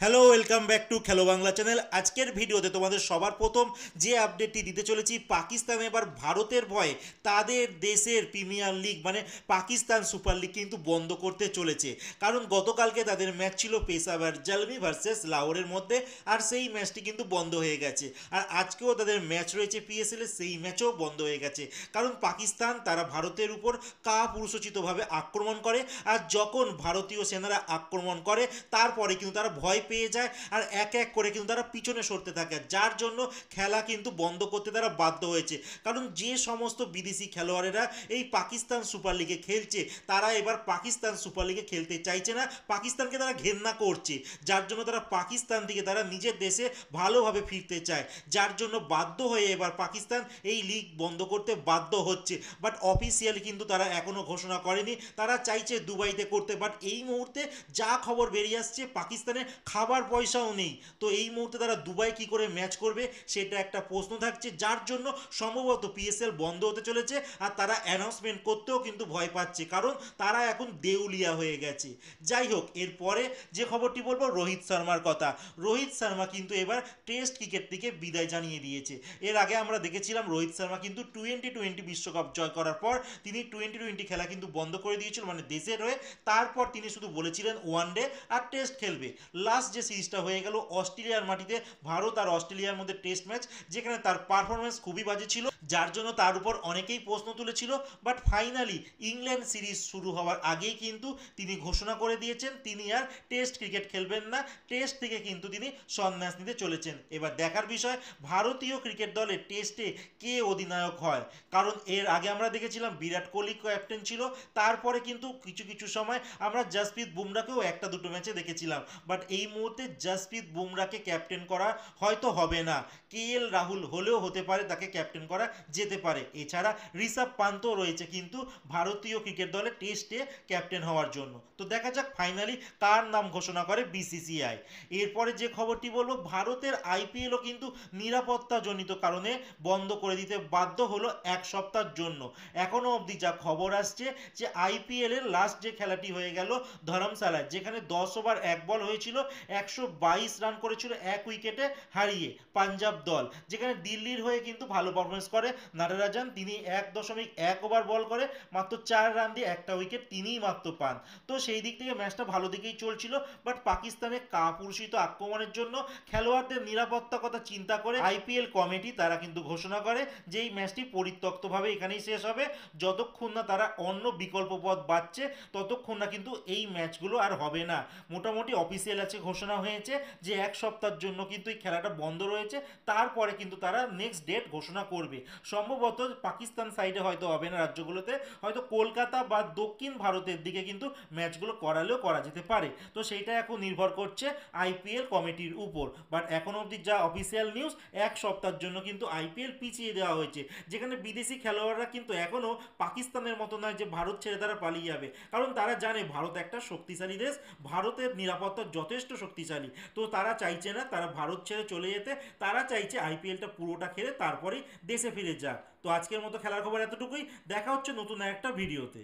Hello, welcome back to খেলো Bangla channel. আজকের ভিডিওতে তোমাদের সবার প্রথম যে আপডেটটি দিতে চলেছি, পাকিস্তান এবার ভারতের ভয়ে তাদের দেশের প্রিমিয়ার লিগ মানে পাকিস্তান সুপার লিগ কিন্তু বন্ধ করতে চলেছে। কারণ গতকালকে তাদের ম্যাচ ছিল পেশাওয়ার জলমি ভার্সেস লাহোরের মধ্যে, আর সেই ম্যাচটি কিন্তু বন্ধ হয়ে গেছে। আর আজকেও তাদের ম্যাচ রয়েছে পিএসএল এর, সেই ম্যাচও বন্ধ হয়ে গেছে। কারণ পাকিস্তান তারা ভারতের উপর কাপুরুষোচিতভাবে আক্রমণ করে, আর যখন ভারতীয় সেনারা আক্রমণ করে তারপরে কিন্তু তারা ভয় পেয়ে যায় আর এক এক করে কিন্তু তারা পিছনে সরতে থাকে, যার জন্য খেলা কিন্তু বন্ধ করতে তারা বাধ্য হয়েছে। কারণ যে সমস্ত বিদেশি খেলোয়াড়েরা এই পাকিস্তান সুপার লিগে খেলছে, তারা এবার পাকিস্তান সুপার লিগে খেলতে চাইছে না, পাকিস্তানকে তারা ঘেন্না করছে, যার জন্য তারা পাকিস্তান থেকে তারা নিজের দেশে ভালোভাবে ফিরতে চায়, যার জন্য বাধ্য হয়ে এবার পাকিস্তান এই লিগ বন্ধ করতে বাধ্য হচ্ছে। বাট অফিসিয়ালি কিন্তু তারা এখনো ঘোষণা করেনি, তারা চাইছে দুবাইতে করতে। বাট এই মুহূর্তে যা খবর বেরিয়ে আসছে, পাকিস্তানে খাবার পয়সাও নেই, তো এই মুহূর্তে তারা দুবাই কি করে ম্যাচ করবে সেটা একটা প্রশ্ন থাকছে, যার জন্য সম্ভবত পিএসএল বন্ধ হতে চলেছে। আর তারা অ্যানাউন্সমেন্ট করতেও কিন্তু ভয় পাচ্ছে, কারণ তারা এখন দেউলিয়া হয়ে গেছে। যাই হোক, এরপরে যে খবরটি বলবো রোহিত শর্মার কথা। রোহিত শর্মা কিন্তু এবার টেস্ট ক্রিকেট থেকে বিদায় জানিয়ে দিয়েছে। এর আগে আমরা দেখেছিলাম রোহিত শর্মা কিন্তু টোয়েন্টি বিশ্বকাপ জয় করার পর তিনি টোয়েন্টি খেলা কিন্তু বন্ধ করে দিয়েছিল, মানে দেশের হয়ে। তারপর তিনি শুধু বলেছিলেন ওয়ানডে আর টেস্ট খেলবে। লাস্ট যে সিরিজটা হয়ে গেল অস্ট্রেলিয়ার মাটিতে, ভারত আর অস্ট্রেলিয়ার মধ্যে টেস্ট ম্যাচ, যেখানে তার পারফরমেন্স খুবই বাজে ছিল, যার জন্য তার উপর অনেকেই প্রশ্ন তুলেছিল। বাট ফাইনালি ইংল্যান্ড সিরিজ শুরু হওয়ার আগেই কিন্তু তিনি ঘোষণা করে দিয়েছেন তিনি আর টেস্ট ক্রিকেট খেলবেন না, টেস্ট থেকে কিন্তু তিনি সন্ন্যাস নিতে চলেছেন। এবার দেখার বিষয় ভারতীয় ক্রিকেট দলের টেস্টে কে অধিনায়ক হয়। কারণ এর আগে আমরা দেখেছিলাম বিরাট কোহলি ক্যাপ্টেন ছিল, তারপরে কিন্তু কিছু কিছু সময় আমরা জসপ্রীত বুমরাকেও একটা দুটো ম্যাচে দেখেছিলাম। বাট এই মুহূর্তে জসপ্রীত বুমরাকে ক্যাপ্টেন করা হয়তো হবে না, কেএল রাহুল হলেও হতে পারে, তাকে ক্যাপ্টেন করা যেতে পারে। এছাড়া ঋষভ পান্তও রয়েছে কিন্তু ভারতীয় ক্রিকেট দলে টেস্টে ক্যাপ্টেন হওয়ার জন্য। তো দেখা যাক ফাইনালি কার নাম ঘোষণা করে বিসিসিআই। এরপরে যে খবরটি বলবো, ভারতের আইপিএলও কিন্তু নিরাপত্তাজনিত কারণে বন্ধ করে দিতে বাধ্য হলো এক সপ্তাহের জন্য। এখনো অবধি যা খবর আসছে যে আইপিএল এর লাস্ট যে খেলাটি হয়ে গেল ধরমশালায়, যেখানে 10 ওভার 1 বল হয়েছিল, 122 রান করেছিল এক উইকেটে হারিয়ে পাঞ্জাব দল, যেখানে দিল্লির হয়ে কিন্তু ভালো পারফরমেন্স করে নাটরাজান। তিনি 1.1 ওভার বল করে মাত্র 4 রান দিয়ে একটা উইকেট তিনিই মাত্র পান। তো সেই দিক থেকে ম্যাচটা ভালো দিকেই চলছিল। বাট পাকিস্তানের কাপুরুষিত আক্রমণের জন্য খেলোয়াড়দের নিরাপত্তার কথা চিন্তা করে আইপিএল কমিটি তারা কিন্তু ঘোষণা করে যে এই ম্যাচটি পরিত্যক্তভাবে এখানেই শেষ হবে, যতক্ষণ না তারা অন্য বিকল্প পথ বাঁচছে ততক্ষণ না কিন্তু এই ম্যাচগুলো আর হবে না। মোটামুটি অফিসিয়াল আছে, ঘোষণা হয়েছে যে এক সপ্তাহের জন্য কিন্তু এই খেলাটা বন্ধ রয়েছে, তারপরে কিন্তু তারা নেক্সট ডেট ঘোষণা করবে। সম্ভবত পাকিস্তান সাইডে হয়তো হবে না, রাজ্যগুলোতে হয়তো কলকাতা বা দক্ষিণ ভারতের দিকে কিন্তু ম্যাচগুলো করালেও করা যেতে পারে। তো সেইটা এখন নির্ভর করছে আইপিএল কমিটির উপর। বাট এখন অবধি যা অফিসিয়াল নিউজ, এক সপ্তাহের জন্য কিন্তু আইপিএল পিছিয়ে দেওয়া হয়েছে, যেখানে বিদেশি খেলোয়াড়রা কিন্তু এখনও পাকিস্তানের মতো নয় যে ভারত ছেড়ে তারা পালিয়ে যাবে। কারণ তারা জানে ভারত একটা শক্তিশালী দেশ, ভারতের নিরাপত্তা যথেষ্ট শক্তিশালী। তো তারা চাইছে না তারা ভারত ছেড়ে চলে যেতে, তারা চাইছে আইপিএলটা পুরোটা খেলে তারপরেই দেশে ফিরে যাক। তো আজকের মতো খেলার খবর এতটুকুই, দেখা হচ্ছে নতুন একটা ভিডিওতে।